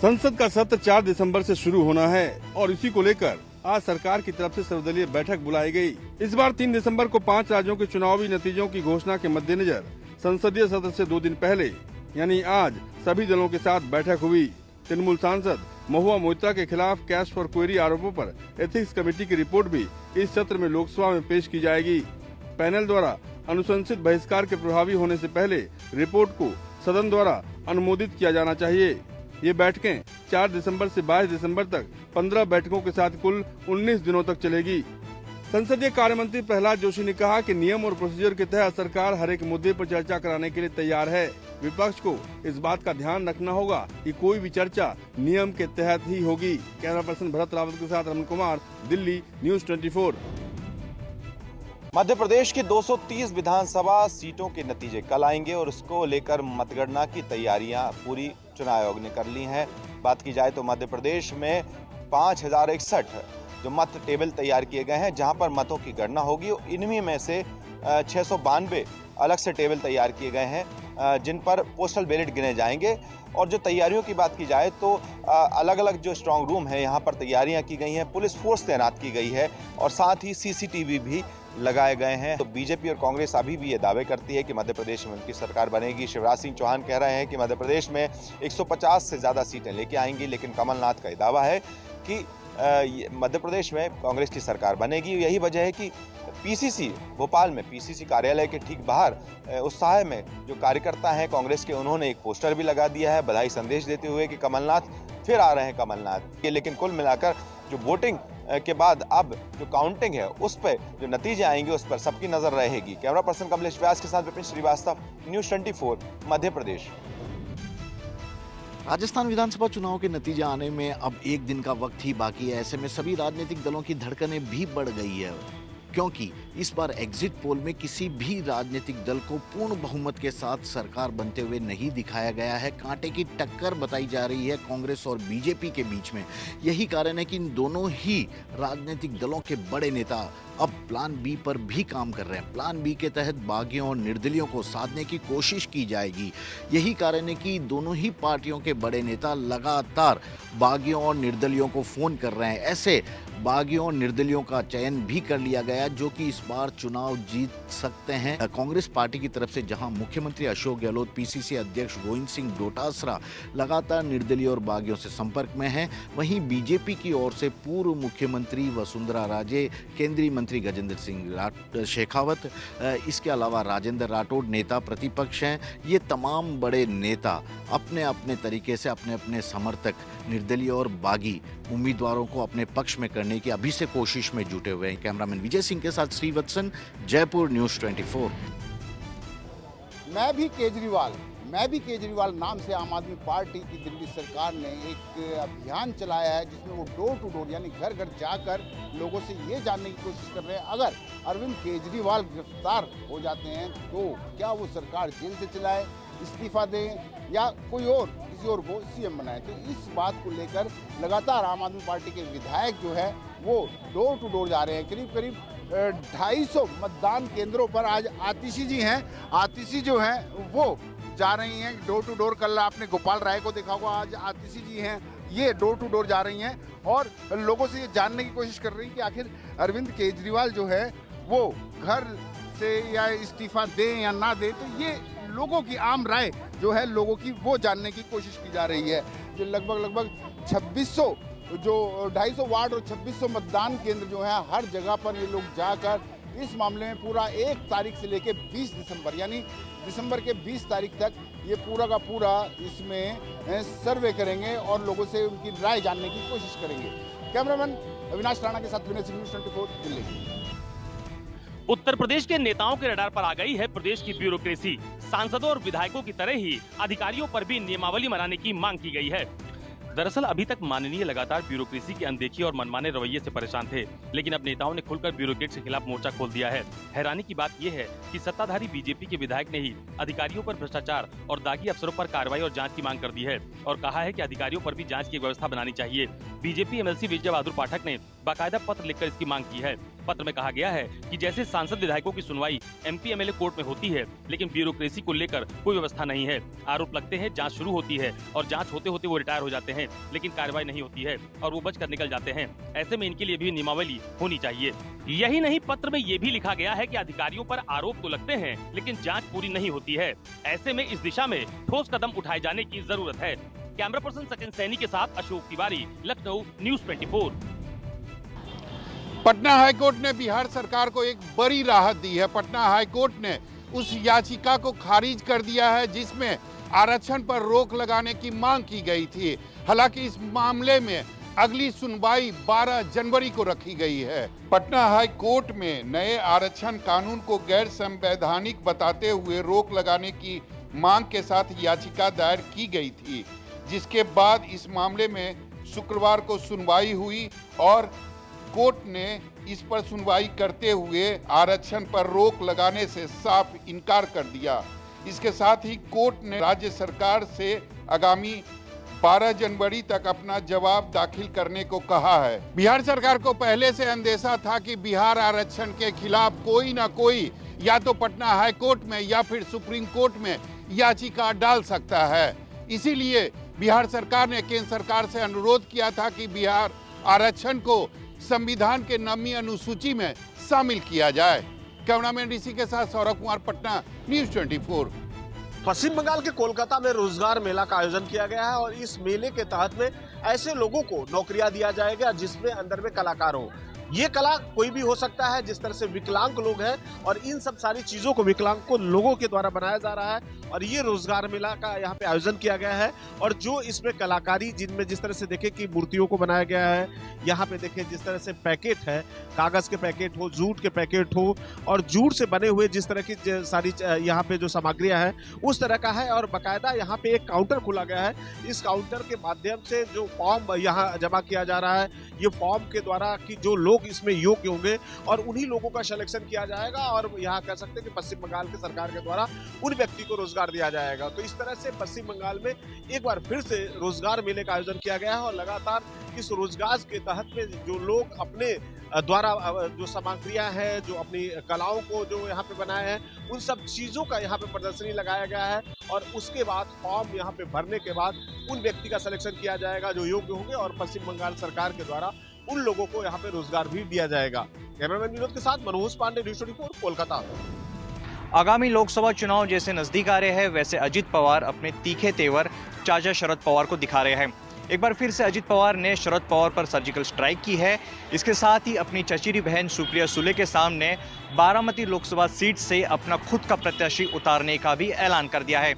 संसद का सत्र 4 दिसंबर से शुरू होना है और इसी को लेकर आज सरकार की तरफ से सर्वदलीय बैठक बुलाई गई। इस बार 3 दिसंबर को 5 राज्यों के चुनावी नतीजों की घोषणा के मद्देनजर संसदीय सत्र से 2 दिन पहले यानी आज सभी दलों के साथ बैठक हुई। तृणमूल सांसद महुआ मोइत्रा के खिलाफ कैश फॉर क्वेरी आरोपों पर एथिक्स कमेटी की रिपोर्ट भी इस सत्र में लोकसभा में पेश की जाएगी। पैनल द्वारा अनुशंसित बहिष्कार के प्रभावी होने से पहले रिपोर्ट को सदन द्वारा अनुमोदित किया जाना चाहिए। ये बैठकें 4 दिसंबर से 22 दिसंबर तक 15 बैठकों के साथ कुल 19 दिनों तक चलेगी। संसदीय कार्य मंत्री प्रहलाद जोशी ने कहा कि नियम और प्रोसीजर के तहत सरकार हर एक मुद्दे पर चर्चा कराने के लिए तैयार है। विपक्ष को इस बात का ध्यान रखना होगा कि कोई भी चर्चा नियम के तहत ही होगी। कैमरा पर्सन भरत रावत के साथ रमन कुमार, दिल्ली, न्यूज 24। मध्य प्रदेश की 230 विधानसभा सीटों के नतीजे कल आएंगे और उसको लेकर मतगणना की तैयारियां पूरी चुनाव आयोग ने कर ली हैं। बात की जाए तो मध्य प्रदेश में 5061 जो मत टेबल तैयार किए गए हैं, जहां पर मतों की गणना होगी। इनमें में से 692 अलग से टेबल तैयार किए गए हैं, जिन पर पोस्टल बैलेट गिने जाएंगे। और जो तैयारियों की बात की जाए तो अलग अलग जो स्ट्रांग रूम है, यहाँ पर तैयारियां की गई हैं, पुलिस फोर्स तैनात की गई है और साथ ही सीसीटीवी भी लगाए गए हैं। तो बीजेपी और कांग्रेस अभी भी ये दावे करती है कि मध्य प्रदेश में उनकी सरकार बनेगी। शिवराज सिंह चौहान कह रहे हैं कि मध्य प्रदेश में 150 से ज़्यादा सीटें लेके आएंगी, लेकिन कमलनाथ का ये दावा है कि मध्य प्रदेश में कांग्रेस की सरकार बनेगी। यही वजह है कि पीसीसी भोपाल में पीसीसी कार्यालय के ठीक बाहर उत्साह में जो कार्यकर्ता हैं कांग्रेस के, उन्होंने एक पोस्टर भी लगा दिया है बधाई संदेश देते हुए कि कमलनाथ फिर आ रहे हैं कमलनाथ। लेकिन कुल मिलाकर जो वोटिंग के बाद अब जो काउंटिंग है उस पर जो नतीजे आएंगे उस पर सबकी नजर रहेगी। कैमरा पर्सन कमलेश व्यास के साथ विपिन श्रीवास्तव, न्यूज 24, मध्य प्रदेश। राजस्थान विधानसभा चुनाव के नतीजे आने में अब 1 दिन का वक्त ही बाकी है। ऐसे में सभी राजनीतिक दलों की धड़कनें भी बढ़ गई है, क्योंकि इस बार एग्जिट पोल में किसी भी राजनीतिक दल को पूर्ण बहुमत के साथ सरकार बनते हुए नहीं दिखाया गया है। कांटे की टक्कर बताई जा रही है कांग्रेस और बीजेपी के बीच में। यही कारण है कि इन दोनों ही राजनीतिक दलों के बड़े नेता अब प्लान बी पर भी काम कर रहे हैं। प्लान बी के तहत बागियों और निर्दलियों को साधने की कोशिश की जाएगी। यही कारण है कि दोनों ही पार्टियों के बड़े नेता लगातार बागियों और निर्दलियों को फोन कर रहे हैं। ऐसे बागियों और निर्दलियों का चयन भी कर लिया गया जो कि इस बार चुनाव जीत सकते हैं। कांग्रेस पार्टी की तरफ से जहां मुख्यमंत्री अशोक गहलोत, पीसीसी अध्यक्ष गोविंद सिंह डोटासरा लगातार निर्दलीय और बागियों से संपर्क में हैं, वहीं बीजेपी की ओर से पूर्व मुख्यमंत्री वसुंधरा राजे, केंद्रीय मंत्री गजेंद्र सिंह शेखावत, इसके अलावा राजेंद्र राठौड़ नेता प्रतिपक्ष हैं। ये तमाम बड़े नेता अपने अपने तरीके से अपने अपने समर्थक निर्दलीय और बागी उम्मीदवारों को अपने पक्ष में करने की अभी से कोशिश में जुटे हुए हैं। कैमरामैन विजय सिंह के साथ श्रीवत्सन, जयपुर, न्यूज 24। मैं भी केजरीवाल नाम से आम आदमी पार्टी की दिल्ली सरकार ने एक अभियान चलाया है, जिसमें वो डोर टू डोर यानी घर घर जाकर लोगों से ये जानने की कोशिश कर रहे हैं अगर अरविंद केजरीवाल गिरफ्तार हो जाते हैं तो क्या वो सरकार जेल से चलाए, इस्तीफा दें या कोई और किसी और को सीएम बनाए। तो इस बात को लेकर लगातार आम आदमी पार्टी के विधायक जो है वो डोर टू डोर जा रहे हैं। करीब करीब 250 मतदान केंद्रों पर आज आतिशी जी हैं, आतिशी जो हैं वो जा रही हैं डोर टू डोर। कल आपने गोपाल राय को देखा होगा, आज आतिशी जी हैं, ये डोर टू डोर जा रही हैं और लोगों से ये जानने की कोशिश कर रही हैं कि आखिर अरविंद केजरीवाल जो है वो घर से या इस्तीफा दें या ना दें। तो ये लोगों की आम राय जो है लोगों की वो जानने की कोशिश की जा रही है। जो लगभग 2600 जो 250 वार्ड और 2600 मतदान केंद्र जो है हर जगह पर ये लोग जाकर इस मामले में पूरा 1 तारीख से लेकर 20 दिसंबर यानी दिसंबर के 20 तारीख तक ये पूरा का पूरा इसमें सर्वे करेंगे और लोगों से उनकी राय जानने की कोशिश करेंगे। कैमरामैन अविनाश राणा के साथ विनय सिंह, न्यूज 24, दिल्ली। उत्तर प्रदेश के नेताओं के रडार पर आ गई है प्रदेश की ब्यूरोक्रेसी। सांसदों और विधायकों की तरह ही अधिकारियों पर भी नियमावली बनाने की मांग की गई है। दरअसल अभी तक माननीय लगातार ब्यूरोक्रेसी की अनदेखी और मनमाने रवैये से परेशान थे, लेकिन अब नेताओं ने खुलकर ब्यूरोक्रेट के खिलाफ मोर्चा खोल दिया है। हैरानी की बात यह है कि सत्ताधारी बीजेपी के विधायक ने ही अधिकारियों पर भ्रष्टाचार और दागी अफसरों पर कार्रवाई और जांच की मांग कर दी है और कहा है कि अधिकारियों पर भी जांच की व्यवस्था बनानी चाहिए। बीजेपी एमएलसी विजय बहादुर पाठक ने बाकायदा पत्र लिखकर इसकी मांग की है। पत्र में कहा गया है कि जैसे सांसद विधायकों की सुनवाई MP MLA कोर्ट में होती है, लेकिन ब्यूरोक्रेसी को लेकर कोई व्यवस्था नहीं है। आरोप लगते हैं, जांच शुरू होती है और जांच होते होते वो रिटायर हो जाते हैं, लेकिन कार्रवाई नहीं होती है और वो बचकर निकल जाते हैं। ऐसे में इनके लिए भी नियमावली होनी चाहिए। यही नहीं, पत्र में ये भी लिखा गया है कि अधिकारियों पर आरोप तो लगते हैं, लेकिन जांच पूरी नहीं होती है। ऐसे में इस दिशा में ठोस कदम उठाए जाने की जरूरत है। कैमरा पर्सन सचिन सैनी के साथ अशोक तिवारी, लखनऊ, न्यूज़ 24। पटना हाईकोर्ट ने बिहार सरकार को एक बड़ी राहत दी है। पटना हाईकोर्ट ने उस याचिका को खारिज कर दिया है जिसमें आरक्षण पर रोक लगाने की मांग की गई थी। हालांकि इस मामले में अगली सुनवाई 12 जनवरी को रखी गई है। पटना हाई कोर्ट में नए आरक्षण कानून को गैर संवैधानिक बताते हुए रोक लगाने की मांग के साथ याचिका दायर की गई थी, जिसके बाद इस मामले में शुक्रवार को सुनवाई हुई और कोर्ट ने इस पर सुनवाई करते हुए आरक्षण पर रोक लगाने से साफ इनकार कर दिया। इसके साथ ही कोर्ट ने राज्य सरकार से आगामी 12 जनवरी तक अपना जवाब दाखिल करने को कहा है। बिहार सरकार को पहले से अंदेशा था कि बिहार आरक्षण के खिलाफ कोई ना कोई या तो पटना हाई कोर्ट में या फिर सुप्रीम कोर्ट में याचिका डाल सकता है। इसीलिए बिहार सरकार ने केंद्र सरकार से अनुरोध किया था कि बिहार आरक्षण को संविधान के 9वीं अनुसूची में शामिल किया जाए। कैमरामैन ऋषि के साथ सौरभ कुमार, पटना, न्यूज़ 24। पश्चिम बंगाल के कोलकाता में रोजगार मेला का आयोजन किया गया है और इस मेले के तहत में ऐसे लोगों को नौकरियां दिया जाएगा जिसमें अंदर में कलाकार हो। ये कला कोई भी हो सकता है, जिस तरह से विकलांग लोग हैं और इन सब सारी चीजों को विकलांग को लोगों के द्वारा बनाया जा रहा है और ये रोजगार मेला का यहाँ पे आयोजन किया गया है। और जो इसमें कलाकारी, जिनमें जिस तरह से देखे कि मूर्तियों को बनाया गया है, यहाँ पे देखे जिस तरह से पैकेट है, कागज के पैकेट हो, जूट के पैकेट हो और जूट से बने हुए जिस तरह की सारी यहाँ पे जो सामग्रियां हैं उस तरह का है। और बाकायदा यहाँ पे एक काउंटर खोला गया है। इस काउंटर के माध्यम से जो फॉर्म यहाँ जमा किया जा रहा है, ये फॉर्म के द्वारा कि जो लोग इसमें योग्य होंगे और उन्हीं लोगों का सिलेक्शन किया जाएगा और यहाँ कह सकते हैं कि पश्चिम बंगाल के सरकार के द्वारा उन व्यक्ति को रोजगार दिया जाएगा। तो इस तरह से पश्चिम बंगाल में एक बार फिर से रोजगार मेले का आयोजन किया गया है और लगातार इस रोजगार के तहत में जो लोग अपने द्वारा जो सामग्रियां हैं, जो अपनी कलाओं को जो यहाँ पे बनाए हैं, उन सब चीजों का यहाँ पे प्रदर्शनी लगाया गया है और उसके बाद फॉर्म यहाँ पे भरने के बाद उन व्यक्ति का सिलेक्शन किया जाएगा जो योग्य होंगे और पश्चिम बंगाल सरकार के द्वारा उन लोगों को यहाँ पे रोजगार भी दिया जाएगा। कैमरामैन विनोद के साथ मनोज पांडे, न्यूज़ 24, कोलकाता। आगामी लोकसभा चुनाव जैसे नजदीक आ रहे हैं, वैसे अजित पवार अपने तीखे तेवर चाचा शरद पवार को दिखा रहे हैं। एक बार फिर से अजित पवार ने शरद पवार पर सर्जिकल स्ट्राइक की है। इसके साथ ही अपनी चचेरी बहन सुप्रिया सुले के सामने बारामती लोकसभा सीट से अपना खुद का प्रत्याशी उतारने का भी ऐलान कर दिया है।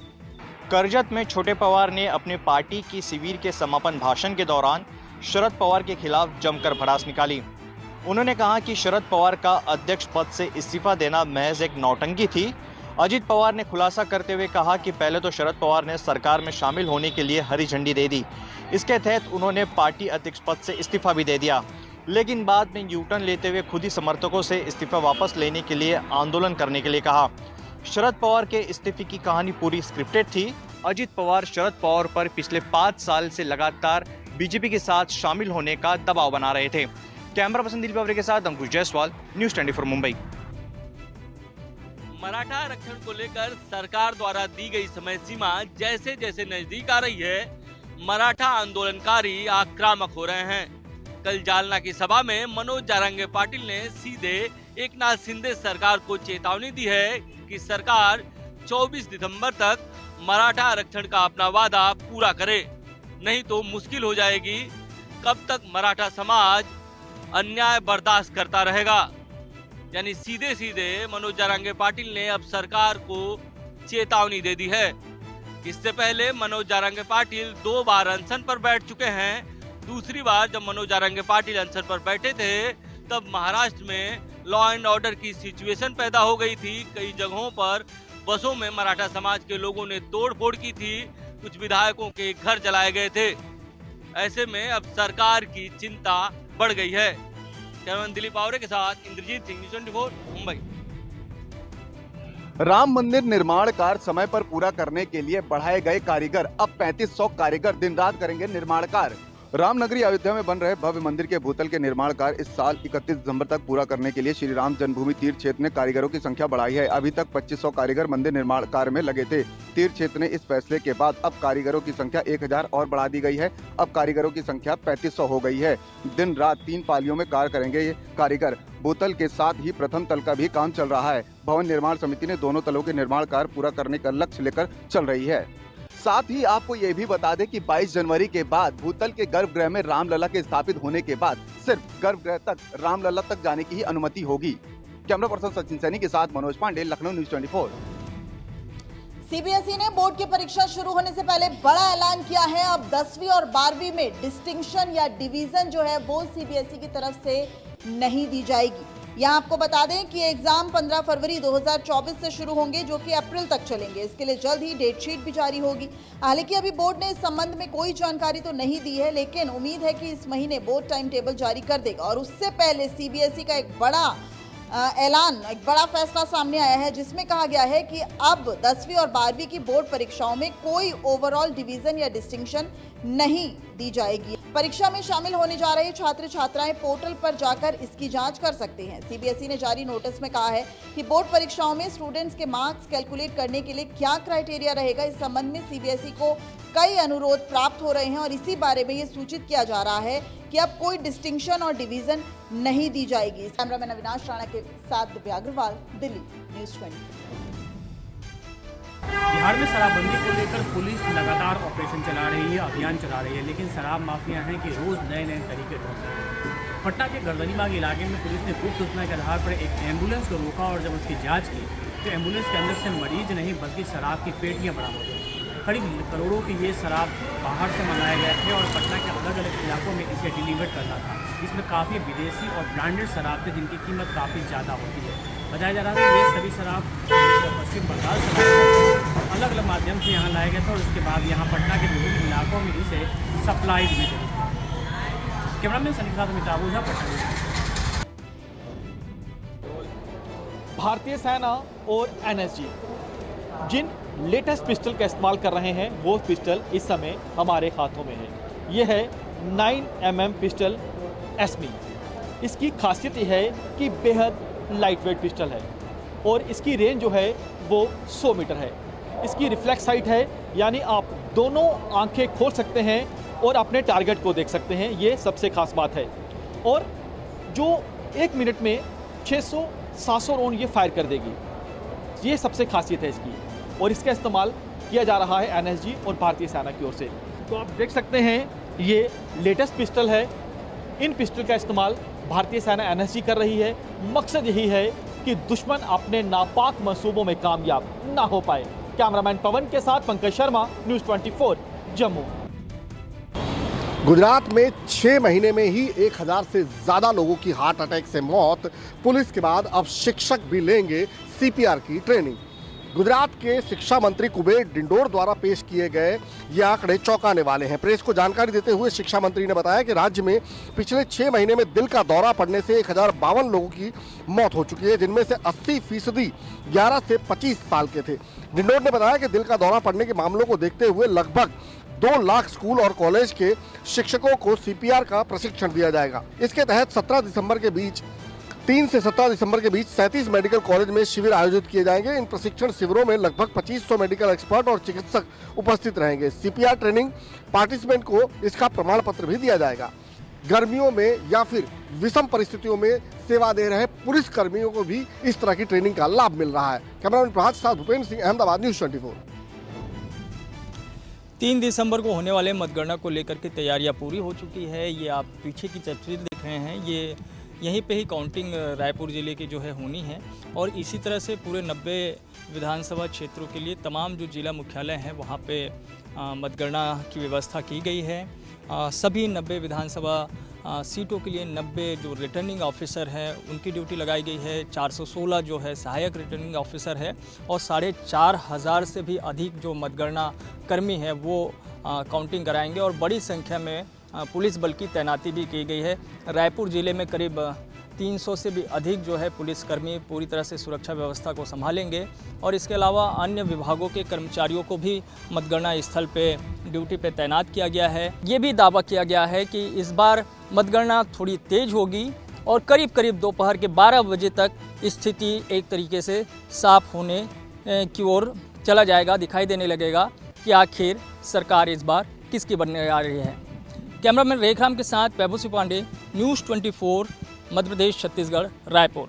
करजत में छोटे पवार ने अपने पार्टी की शिविर के समापन भाषण के दौरान शरद पवार के खिलाफ जमकर भड़ास निकाली। उन्होंने कहा कि शरद पवार का अध्यक्ष पद से इस्तीफा देना महज एक नौटंकी थी। अजित पवार ने खुलासा करते हुए कहा कि पहले तो शरद पवार ने सरकार में शामिल होने के लिए हरी झंडी दे दी। इसके तहत उन्होंने पार्टी अध्यक्ष पद से इस्तीफा भी दे दिया, लेकिन बाद में यूटर्न लेते हुए खुद ही समर्थकों से इस्तीफा वापस लेने के लिए आंदोलन करने के लिए कहा। शरद पवार के इस्तीफे की कहानी पूरी स्क्रिप्टेड थी। अजित पवार शरद पवार पर पिछले 5 साल से लगातार बीजेपी के साथ शामिल होने का दबाव बना रहे थे। कैमरा पर्सन दिलीप बावरे के साथ अंकुश जायसवाल, न्यूज़ 24 मुंबई। मराठा आरक्षण को लेकर सरकार द्वारा दी गई समय सीमा जैसे जैसे नजदीक आ रही है, मराठा आंदोलनकारी आक्रामक हो रहे हैं। कल जालना की सभा में मनोज जारंगे पाटिल ने सीधे एकनाथ शिंदे सरकार को चेतावनी दी है कि सरकार 24 दिसंबर तक मराठा आरक्षण का अपना वादा पूरा करे, नहीं तो मुश्किल हो जाएगी। कब तक मराठा समाज अन्याय बर्दाश्त करता रहेगा। यानी सीधे सीधे मनोज जारंगे पाटिल ने अब सरकार को चेतावनी दे दी है। इससे पहले मनोज जारंगे पाटिल 2 बार अनशन पर बैठ चुके हैं। दूसरी बार जब मनोज जारंगे पाटिल अनशन पर बैठे थे तब महाराष्ट्र में लॉ एंड ऑर्डर की सिचुएशन पैदा हो गई थी। कई जगहों पर बसों में मराठा समाज के लोगों ने तोड़फोड़ की थी, कुछ विधायकों के घर जलाए गए थे। ऐसे में अब सरकार की चिंता बढ़ गई है। कैमरामैन दिलीप बावरे के साथ इंद्रजीत सिंह, न्यूज़ 24 मुंबई। राम मंदिर निर्माण कार्य समय पर पूरा करने के लिए बढ़ाए गए कारीगर, अब 3500 कारीगर दिन रात करेंगे निर्माण कार्य। रामनगरी अयोध्या में बन रहे भव्य मंदिर के भूतल के निर्माण कार्य इस साल 31 दिसंबर तक पूरा करने के लिए श्री राम जन्मभूमि तीर्थ क्षेत्र ने कारीगरों की संख्या बढ़ाई है। अभी तक 2500 कारीगर मंदिर निर्माण कार्य में लगे थे। तीर्थ क्षेत्र ने इस फैसले के बाद अब कारीगरों की संख्या 1000 और बढ़ा दी गई है। अब कारीगरों की संख्या 3500 हो गई है। दिन रात 3 पालियों में कार्य करेंगे ये कारीगर। भूतल के साथ ही प्रथम तल का भी काम चल रहा है। भवन निर्माण समिति ने दोनों तलों के निर्माण कार्य पूरा करने का लक्ष्य लेकर चल रही है। साथ ही आपको ये भी बता दें कि 22 जनवरी के बाद भूतल के गर्भगृह में रामलला के स्थापित होने के बाद सिर्फ गर्भगृह तक रामलला तक जाने की ही अनुमति होगी। कैमरा पर्सन सचिन सैनी के साथ मनोज पांडे, लखनऊ न्यूज़ 24। सीबीएसई ने बोर्ड की परीक्षा शुरू होने से पहले बड़ा ऐलान किया है। अब 10वीं और 12वीं में डिस्टिंक्शन या डिवीजन जो है वो सीबीएसई की तरफ से नहीं दी जाएगी। यहाँ आपको बता दें कि एग्जाम 15 फरवरी 2024 से शुरू होंगे, जो कि अप्रैल तक चलेंगे। इसके लिए जल्द ही डेट शीट भी जारी होगी। हालांकि अभी बोर्ड ने इस संबंध में कोई जानकारी तो नहीं दी है, लेकिन उम्मीद है कि इस महीने बोर्ड टाइम टेबल जारी कर देगा। और उससे पहले सीबीएसई का एक बड़ा ऐलान, एक बड़ा फैसला सामने आया है, जिसमें कहा गया है कि अब 10वीं और 12वीं की बोर्ड परीक्षाओं में कोई ओवरऑल डिवीजन या डिस्टिंक्शन नहीं दी जाएगी। परीक्षा में शामिल होने जा रहे छात्र छात्राएं पोर्टल पर जाकर इसकी जांच कर सकते हैं। सीबीएसई ने जारी नोटिस में कहा है कि बोर्ड परीक्षाओं में स्टूडेंट्स के मार्क्स कैलकुलेट करने के लिए क्या क्राइटेरिया रहेगा। इस संबंध में सीबीएसई को कई अनुरोध प्राप्त हो रहे हैं और इसी बारे में ये सूचित किया जा रहा है कि अब कोई डिस्टिंक्शन और डिवीजन नहीं दी जाएगी। कैमरामैन अविनाश राणा के साथ दिव्या अग्रवाल, दिल्ली न्यूज़ 24। बिहार में शराबबंदी को लेकर पुलिस लगातार ऑपरेशन चला रही है, अभियान चला रही है, लेकिन शराब माफिया हैं कि रोज नए नए तरीके ढूंढ रहे हैं। पटना के गर्दनीबाग इलाके में पुलिस ने गुप्त सूचना के आधार पर एक एम्बुलेंस को रोका और जब उसकी जांच की तो एम्बुलेंस के अंदर से मरीज नहीं बल्कि शराब की पेटियां बरामद हुई। करीब करोड़ों की ये शराब बाहर से मंगाए गए थे और पटना के अलग अलग इलाकों में इसे डिलीवर करना था। इसमें काफ़ी विदेशी और ब्रांडेड शराब थे जिनकी कीमत काफ़ी ज़्यादा होती है। बताया जा रहा है कि ये सभी शराब पश्चिम बंगाल से अलग अलग माध्यम से यहाँ लाए गए थे और उसके बाद यहाँ पटना के विभिन्न इलाकों में इसे सप्लाई भी गई। कैमरामैन सनी के साथ अमिताभ ओझा, पटना। भारतीय सेना और एनएसजी जिन लेटेस्ट पिस्टल का इस्तेमाल कर रहे हैं वो पिस्टल इस समय हमारे हाथों में है। ये है 9mm पिस्टल एस्मी। इसकी खासियत यह है कि बेहद लाइट वेट पिस्टल है और इसकी रेंज जो है वो 100 मीटर है। इसकी रिफ्लेक्स साइट है, यानी आप दोनों आंखें खोल सकते हैं और अपने टारगेट को देख सकते हैं। ये सबसे खास बात है। और जो 1 मिनट में 600-700 राउंड ये फायर कर देगी, ये सबसे खासियत है इसकी। और इसका इस्तेमाल किया जा रहा है एनएसजी और भारतीय सेना की ओर से। तो आप देख सकते हैं ये लेटेस्ट पिस्टल है। इन पिस्टल का इस्तेमाल भारतीय सेना एनएसजी कर रही है। मकसद यही है कि दुश्मन अपने नापाक मंसूबों में कामयाब ना हो पाए। कैमरामैन पवन के साथ पंकज शर्मा, न्यूज़ 24, जम्मू। गुजरात में 6 महीने में ही 1000 से ज़्यादा लोगों की हार्ट अटैक से मौत। पुलिस के बाद अब शिक्षक भी लेंगे सीपीआर की ट्रेनिंग। गुजरात के शिक्षा मंत्री कुबेर डिंडोर द्वारा पेश किए गए ये आंकड़े चौंकाने वाले हैं। प्रेस को जानकारी देते हुए शिक्षा मंत्री ने बताया कि राज्य में पिछले 6 महीने में दिल का दौरा पड़ने से 1052 लोगों की मौत हो चुकी है, जिनमें से 80% 11 से 25 साल के थे। डिंडोर ने बताया कि दिल का दौरा पड़ने के मामलों को देखते हुए लगभग 2 लाख स्कूल और कॉलेज के शिक्षकों को सीपीआर का प्रशिक्षण दिया जाएगा। इसके तहत 3 से 17 दिसंबर के बीच 37 मेडिकल कॉलेज में शिविर आयोजित किए जाएंगे। इन प्रशिक्षण शिविरों में लगभग 2500 मेडिकल एक्सपर्ट और चिकित्सक उपस्थित रहेंगे। सीपीआर ट्रेनिंग पार्टिसिपेंट को इसका प्रमाण पत्र भी दिया जाएगा। गर्मियों में या फिर विषम परिस्थितियों में सेवा दे रहे पुलिस कर्मियों को भी इस तरह की ट्रेनिंग का लाभ मिल रहा है। कैमरामैन प्रभात साथ भूपेंद्र सिंह, अहमदाबाद, न्यूज़ 24। 3 दिसंबर को होने वाले मतगणना को लेकर के तैयारियां पूरी हो चुकी है। ये आप पीछे की तस्वीर देख रहे हैं, ये यहीं पे ही काउंटिंग रायपुर ज़िले की जो है होनी है और इसी तरह से पूरे 90 विधानसभा क्षेत्रों के लिए तमाम जो जिला मुख्यालय हैं वहाँ पे मतगणना की व्यवस्था की गई है। सभी 90 विधानसभा सीटों के लिए 90 जो रिटर्निंग ऑफिसर हैं उनकी ड्यूटी लगाई गई है। 416 जो है सहायक रिटर्निंग ऑफिसर है और 4500 से भी अधिक जो मतगणना कर्मी हैं वो काउंटिंग कराएंगे और बड़ी संख्या में पुलिस बल की तैनाती भी की गई है। रायपुर ज़िले में करीब 300 से भी अधिक जो है पुलिसकर्मी पूरी तरह से सुरक्षा व्यवस्था को संभालेंगे और इसके अलावा अन्य विभागों के कर्मचारियों को भी मतगणना स्थल पे ड्यूटी पे तैनात किया गया है। ये भी दावा किया गया है कि इस बार मतगणना थोड़ी तेज होगी और करीब करीब दोपहर के 12 बजे तक स्थिति एक तरीके से साफ होने की ओर चला जाएगा। दिखाई देने लगेगा कि आखिर सरकार इस बार किसकी बनने आ रही है। कैमरामैन रेखराम के साथ वैभव Pandey, news 24, Madhya Pradesh, Chhattisgarh, Raipur.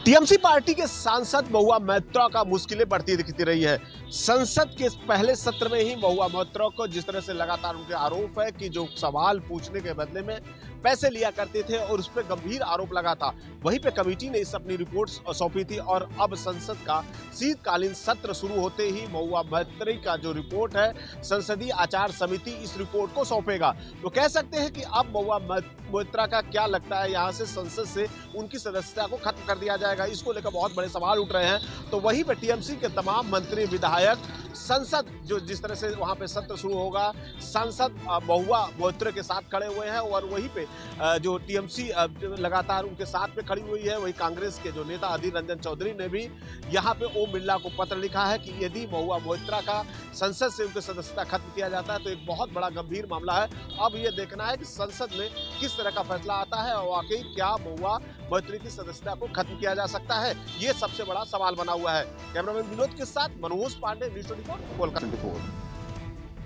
TMC party के सांसद महुआ मोइत्रा का मुश्किलें बढ़ती दिखती रही है। संसद के पहले सत्र में ही महुआ मोइत्रा को जिस तरह से लगातार उनके आरोप है कि जो सवाल पूछने के बदले में पैसे लिया करते थे और उस पर गंभीर आरोप लगा था, वहीं पे कमेटी ने इस अपनी रिपोर्ट सौंपी थी और अब संसद का शीतकालीन सत्र शुरू होते ही महुआ मोइत्रा का जो रिपोर्ट है संसदीय आचार समिति इस रिपोर्ट को सौंपेगा। तो कह सकते हैं कि अब महुआ मोइत्रा का क्या लगता है, यहाँ से संसद से उनकी सदस्यता को खत्म कर दिया जाएगा, इसको लेकर बहुत बड़े सवाल उठ रहे हैं। तो वहीं पे टीएमसी के तमाम मंत्री विधायक संसद जो जिस तरह से वहां पे सत्र शुरू होगा, सांसद महुआ मोइत्रा के साथ खड़े हुए हैं और वहीं पे जो टीएमसी लगातार उनके साथ में खड़ी हुई है। वही कांग्रेस के जो नेता अधीर रंजन चौधरी ने भी यहाँ पे ओम बिरला को पत्र लिखा है कि यदि महुआ मोइत्रा का संसद से उनकी सदस्यता खत्म किया जाता है तो एक बहुत बड़ा गंभीर मामला है। अब ये देखना है कि संसद में किस तरह का फैसला आता है और वाकई क्या महुआ मोइत्रा की सदस्यता को खत्म किया जा सकता है, ये सबसे बड़ा सवाल बना हुआ है। कैमरामैन विनोद के साथ मनोज पांडे, न्यूज़ 24, कोलकाता।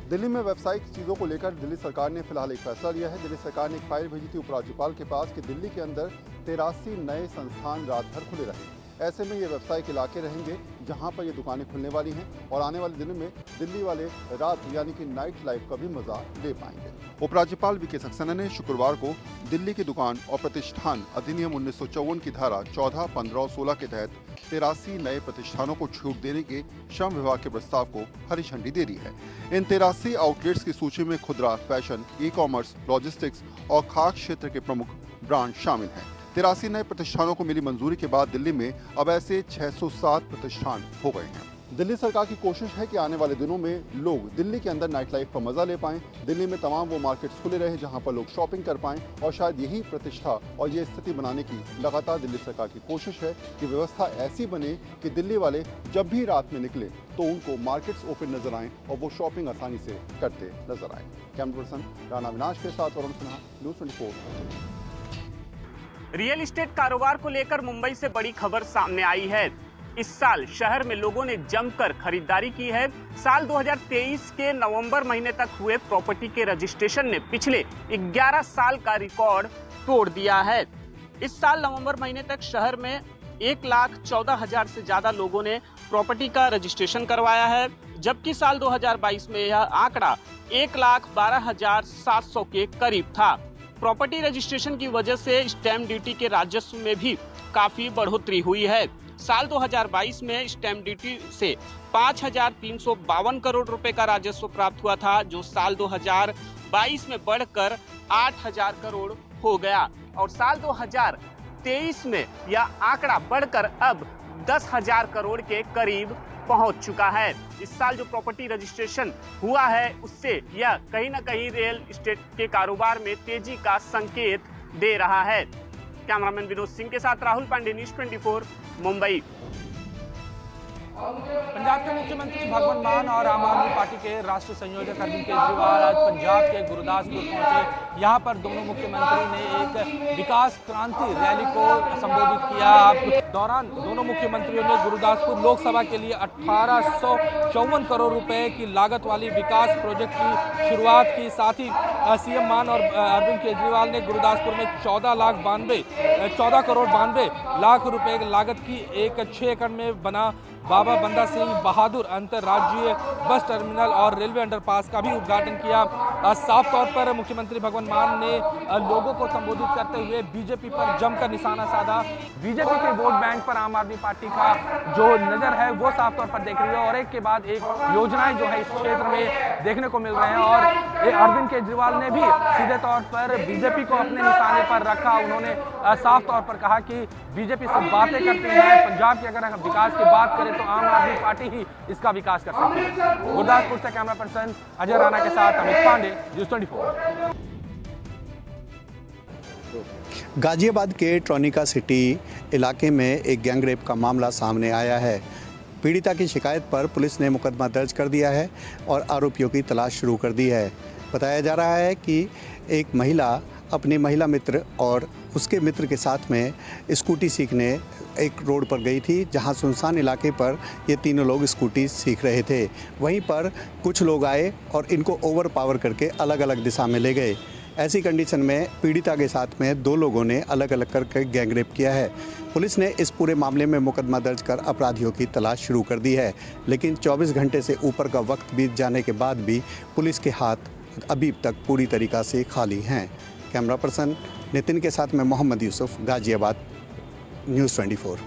दिल्ली में व्यावसायिक चीज़ों को लेकर दिल्ली सरकार ने फिलहाल एक फैसला लिया है। दिल्ली सरकार ने एक फाइल भेजी थी उपराज्यपाल के पास कि दिल्ली के अंदर 83 नए संस्थान रात भर खुले रहे। ऐसे में ये व्यावसायिक इलाके रहेंगे जहां पर ये दुकानें खुलने वाली हैं और आने वाले दिनों में दिल्ली वाले रात यानी कि नाइट लाइफ का भी मजा ले पाएंगे। उपराज्यपाल वीके सक्सेना ने शुक्रवार को दिल्ली की दुकान और प्रतिष्ठान अधिनियम 1954 की धारा 14, 15 और 16 के तहत 83 नए प्रतिष्ठानों को छूट देने के श्रम विभाग के प्रस्ताव को हरी झंडी दे दी है। इन 83 आउटलेट्स की सूची में खुदरा, फैशन, ई कॉमर्स, लॉजिस्टिक्स और खाद्य क्षेत्र के प्रमुख ब्रांड शामिल हैं। 83 नए प्रतिष्ठानों को मिली मंजूरी के बाद दिल्ली में अब ऐसे 607 प्रतिष्ठान हो गए हैं। दिल्ली सरकार की कोशिश है कि आने वाले दिनों में लोग दिल्ली के अंदर नाइट लाइफ का मजा ले पाएं। दिल्ली में तमाम वो मार्केट्स खुले रहे जहां पर लोग शॉपिंग कर पाएं और शायद यही प्रतिष्ठा और ये स्थिति बनाने की लगातार दिल्ली सरकार की कोशिश है कि व्यवस्था ऐसी बने कि दिल्ली वाले जब भी रात में निकले तो उनको मार्केट्स ओपन नजर आएं और वो शॉपिंग आसानी से करते नजर आए। कैमरा पर्सन राणा विनाश के साथ Varun Sinha, news 24। Real estate कारोबार को लेकर मुंबई से बड़ी खबर सामने आई है। इस साल शहर में लोगों ने जमकर खरीदारी की है। साल 2023 के नवंबर महीने तक हुए प्रॉपर्टी के रजिस्ट्रेशन ने पिछले 11 साल का रिकॉर्ड तोड़ दिया है। इस साल नवंबर महीने तक शहर में 1,14,000 से ज्यादा लोगों ने प्रॉपर्टी का रजिस्ट्रेशन करवाया है, जबकि साल 2022 में यह आंकड़ा 1,12,700 के करीब था। प्रॉपर्टी रजिस्ट्रेशन की वजह से स्टैम्प ड्यूटी के राजस्व में भी काफी बढ़ोतरी हुई है। साल 2022 में स्टैम्प ड्यूटी से 5,352 करोड़ रुपए का राजस्व प्राप्त हुआ था, जो साल 2022 में बढ़कर 8,000 करोड़ हो गया और साल 2023 में यह आंकड़ा बढ़कर अब 10,000 करोड़ के करीब पहुंच चुका है। इस साल जो प्रॉपर्टी रजिस्ट्रेशन हुआ है उससे यह कहीं ना कहीं रियल एस्टेट के कारोबार में तेजी का संकेत दे रहा है। कैमरामैन विनोद सिंह के साथ राहुल पांडे, न्यूज़ 24, मुंबई। पंजाब के मुख्यमंत्री भगवंत मान और आम आदमी पार्टी के राष्ट्रीय संयोजक अरविंद केजरीवाल आज पंजाब के गुरदासपुर पहुंचे। यहाँ पर दोनों मुख्यमंत्री ने एक विकास क्रांति रैली को संबोधित किया। दौरान दोनों मुख्यमंत्रियों ने गुरदासपुर लोकसभा के लिए 1854 करोड़ रुपए की लागत वाली विकास प्रोजेक्ट की शुरुआत की। साथ ही सीएम मान और अरविंद केजरीवाल ने गुरदासपुर में 14 करोड़ 92 लाख रुपए की लागत की एक 6 एकड़ में बना बाबा बंदा सिंह बहादुर अंतर्राज्यीय बस टर्मिनल और रेलवे अंडरपास का भी उद्घाटन किया। साफ तौर पर मुख्यमंत्री भगवंत मान ने लोगों को संबोधित करते हुए बीजेपी पर जमकर निशाना साधा। बीजेपी के वोट बैंक पर आम आदमी पार्टी का जो नजर है वो साफ तौर पर देख रही है और एक के बाद एक योजनाएं जो है इस क्षेत्र में देखने को मिल रहे हैं और अरविंद केजरीवाल ने भी सीधे तौर पर बीजेपी को अपने निशाने पर रखा। उन्होंने साफ तौर पर कहा कि बीजेपी से बातें करती है, पंजाब की अगर हम विकास की बात करें तो आम आदमी पार्टी ही इसका विकास कर सकती है। गुरदासपुर से कैमरा पर्सन अजय राणा के साथ अमित पांडे, न्यूज़ 24। गाजियाबाद के ट्रोनिका सिटी इलाके में एक गैंगरेप का मामला सामने आया है। पीड़िता की शिकायत पर पुलिस ने मुकदमा दर्ज कर दिया है और आरोपियों की तलाश शुरू कर दी है। बताया जा रहा है कि एक महिला अपनी महिला मित्र और उसके मित्र के साथ में स्कूटी सीखने एक रोड पर गई थी, जहां सुनसान इलाके पर ये तीनों लोग स्कूटी सीख रहे थे। वहीं पर कुछ लोग आए और इनको ओवर पावर करके अलग अलग दिशा में ले गए। ऐसी कंडीशन में पीड़िता के साथ में 2 लोगों ने अलग अलग करके गैंगरेप किया है। पुलिस ने इस पूरे मामले में मुकदमा दर्ज कर अपराधियों की तलाश शुरू कर दी है, लेकिन 24 घंटे से ऊपर का वक्त बीत जाने के बाद भी पुलिस के हाथ अभी तक पूरी तरीक़ा से खाली हैं। कैमरा पर्सन नितिन के साथ में मोहम्मद यूसुफ, गाजियाबाद, न्यूज़ 24।